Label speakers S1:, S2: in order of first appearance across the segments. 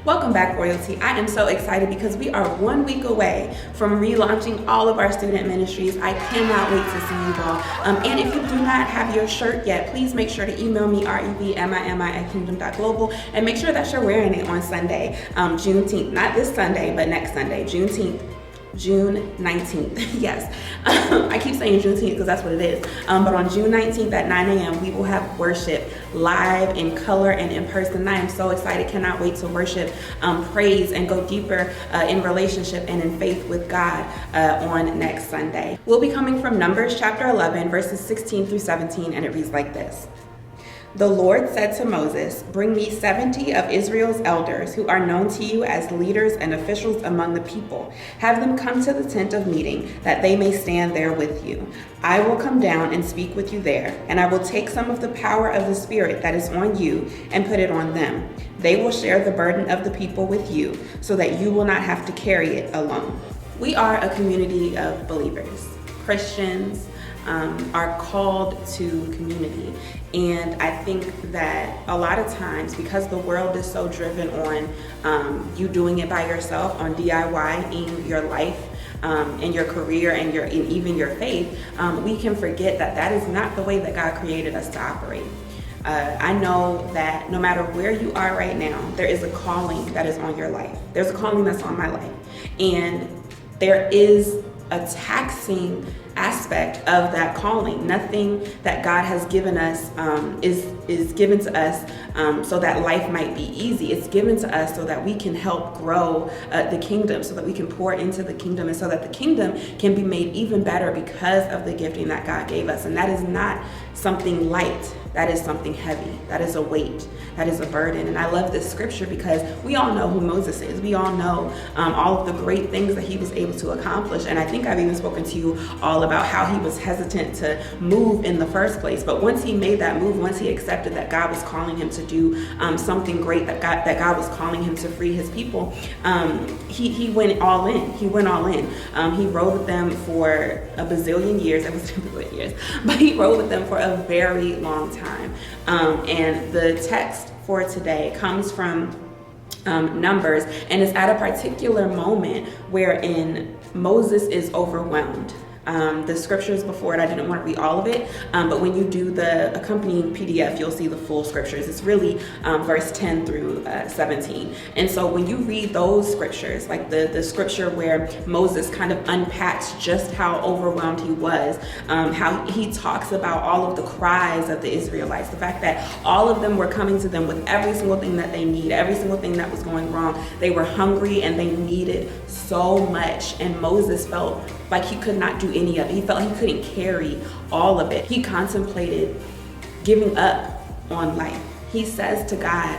S1: Welcome back, Royalty. I am so excited because we are 1 week away from relaunching all of our student ministries. I cannot wait to see you all. And if you do not have your shirt yet, please make sure to email me, revmimi@kingdom.global, and make sure that you're wearing it on Sunday, Juneteenth. Not this Sunday, but next Sunday, June 19th. Yes. I keep saying Juneteenth because that's what it is. But on June 19th at 9 a.m., we will have worship live in color and in person. I am so excited. Cannot wait to worship, praise, and go deeper in relationship and in faith with God on next Sunday. We'll be coming from Numbers chapter 11, verses 16 through 17, and it reads like this. The Lord said to Moses, "Bring me 70 of Israel's elders who are known to you as leaders and officials among the people. Have them come to the tent of meeting, that they may stand there with you. I will come down and speak with you there, and I will take some of the power of the Spirit that is on you and put it on them. They will share the burden of the people with you, so that you will not have to carry it alone." We are a community of believers. Christians are called to community. And I think that a lot of times, because the world is so driven on you doing it by yourself, on DIYing your life, and your career and even your faith, we can forget that that is not the way that God created us to operate. I know that no matter where you are right now, there is a calling that is on your life. There's a calling that's on my life. And there is a taxing aspect of that calling. Nothing that God has given us is given to us so that life might be easy. It's given to us so that we can help grow the kingdom, so that we can pour into the kingdom, and so that the kingdom can be made even better because of the gifting that God gave us. And that is not something light. That is something heavy. That is a weight. That is a burden. And I love this scripture because we all know who Moses is. We all know all of the great things that he was able to accomplish. And I think I've even spoken to you all about how he was hesitant to move in the first place. But once he made that move, once he accepted that God was calling him to do something great, that God was calling him to free his people, he went all in. He went all in. He rode with them for a bazillion years. It was a bazillion years. But he rode with them for a very long time. And the text for today comes from Numbers, and it's at a particular moment wherein Moses is overwhelmed. The scriptures before it, I didn't want to read all of it, but when you do the accompanying PDF, you'll see the full scriptures. It's really verse 10 through 17. And so when you read those scriptures, like the scripture where Moses kind of unpacks just how overwhelmed he was, how he talks about all of the cries of the Israelites, the fact that all of them were coming to them with every single thing that they need, every single thing that was going wrong. They were hungry and they needed so much. And Moses felt like he could not do any of it. He felt he couldn't carry all of it. He contemplated giving up on life. He says to God,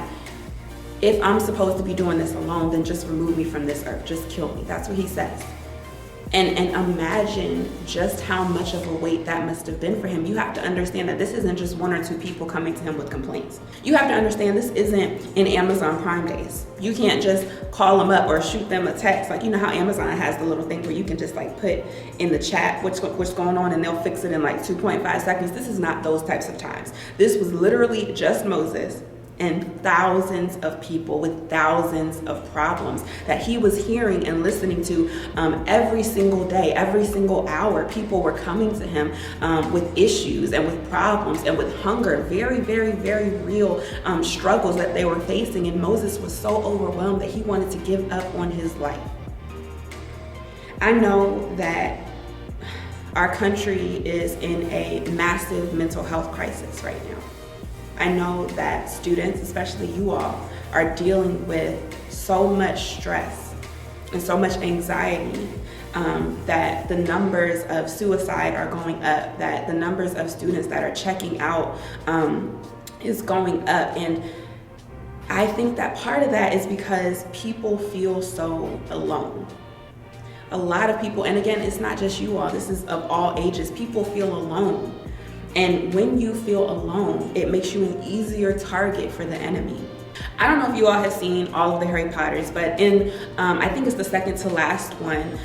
S1: if I'm supposed to be doing this alone, then just remove me from this earth. Just kill me. That's what he says. And imagine just how much of a weight that must have been for him. You have to understand that this isn't just one or two people coming to him with complaints. You have to understand this isn't in Amazon Prime days. You can't just call them up or shoot them a text. Like, you know how Amazon has the little thing where you can just like put in the chat what's going on and they'll fix it in like 2.5 seconds. This is not those types of times. This was literally just Moses and thousands of people with thousands of problems that he was hearing and listening to every single day, every single hour. People were coming to him with issues and with problems and with hunger, very, very, very real struggles that they were facing. And Moses was so overwhelmed that he wanted to give up on his life. I know that our country is in a massive mental health crisis right now. I know that students, especially you all, are dealing with so much stress and so much anxiety that the numbers of suicide are going up, that the numbers of students that are checking out is going up. And I think that part of that is because people feel so alone. A lot of people, and again, it's not just you all, this is of all ages, people feel alone. And when you feel alone, it makes you an easier target for the enemy. I don't know if you all have seen all of the Harry Potters, but in, I think it's the second to last one,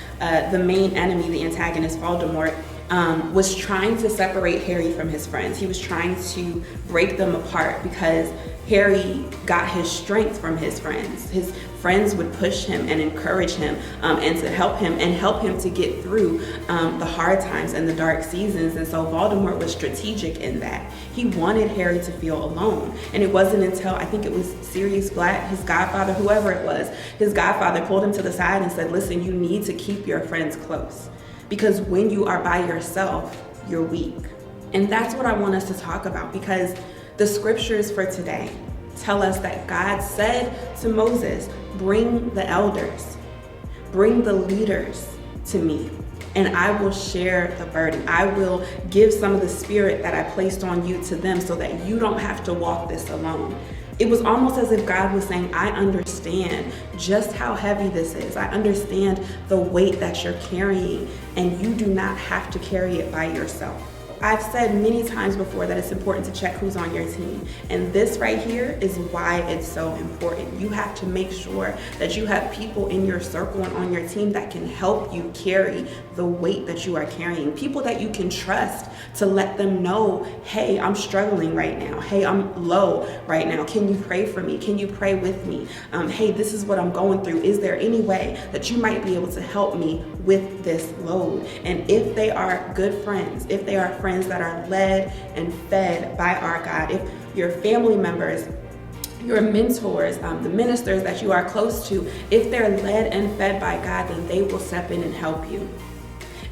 S1: the main enemy, the antagonist, Voldemort, was trying to separate Harry from his friends. He was trying to break them apart because Harry got his strength from his friends. His friends would push him and encourage him and to help him to get through the hard times and the dark seasons. And so Voldemort was strategic in that. He wanted Harry to feel alone. And it wasn't until, I think it was Sirius Black, his godfather, whoever it was, his godfather pulled him to the side and said, listen, you need to keep your friends close, because when you are by yourself, you're weak. And that's what I want us to talk about, because the scriptures for today tell us that God said to Moses, bring the elders, bring the leaders to me, and I will share the burden. I will give some of the spirit that I placed on you to them so that you don't have to walk this alone. It was almost as if God was saying, I understand just how heavy this is. I understand the weight that you're carrying, and you do not have to carry it by yourself. I've said many times before that it's important to check who's on your team. And this right here is why it's so important. You have to make sure that you have people in your circle and on your team that can help you carry the weight that you are carrying. People that you can trust to let them know, hey, I'm struggling right now. Hey, I'm low right now. Can you pray for me? Can you pray with me? Hey, this is what I'm going through. Is there any way that you might be able to help me with this load? And if they are good friends, if they are friends that are led and fed by our God, if your family members, your mentors, the ministers that you are close to, if they're led and fed by God, then they will step in and help you.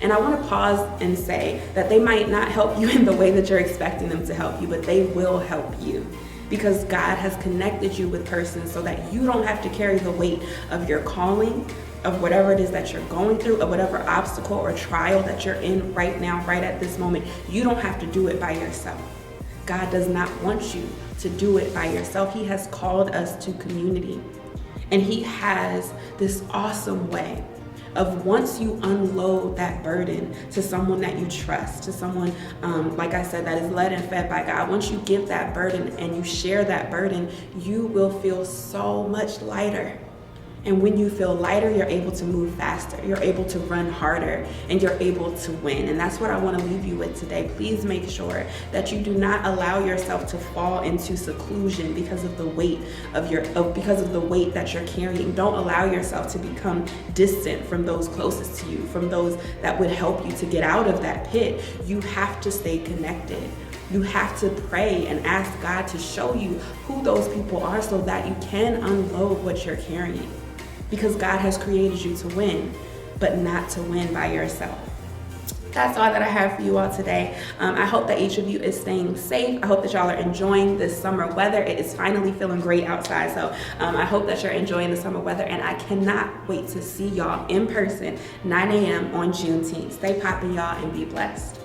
S1: And I want to pause and say that they might not help you in the way that you're expecting them to help you, but they will help you, because God has connected you with persons so that you don't have to carry the weight of your calling, of whatever it is that you're going through, of whatever obstacle or trial that you're in right now, right at this moment. You don't have to do it by yourself. God does not want you to do it by yourself. He has called us to community. And He has this awesome way of, once you unload that burden to someone that you trust, to someone, like I said, that is led and fed by God, once you give that burden and you share that burden, you will feel so much lighter. And when you feel lighter, you're able to move faster, you're able to run harder, and you're able to win. And that's what I want to leave you with today. Please make sure that you do not allow yourself to fall into seclusion because of the weight because of the weight that you're carrying. Don't allow yourself to become distant from those closest to you, from those that would help you to get out of that pit. You have to stay connected. You have to pray and ask God to show you who those people are so that you can unload what you're carrying. Because God has created you to win, but not to win by yourself. That's all that I have for you all today. I hope that each of you is staying safe. I hope that y'all are enjoying this summer weather. It is finally feeling great outside. So I hope that you're enjoying the summer weather, and I cannot wait to see y'all in person, 9 a.m. on Juneteenth. Stay popping, y'all, and be blessed.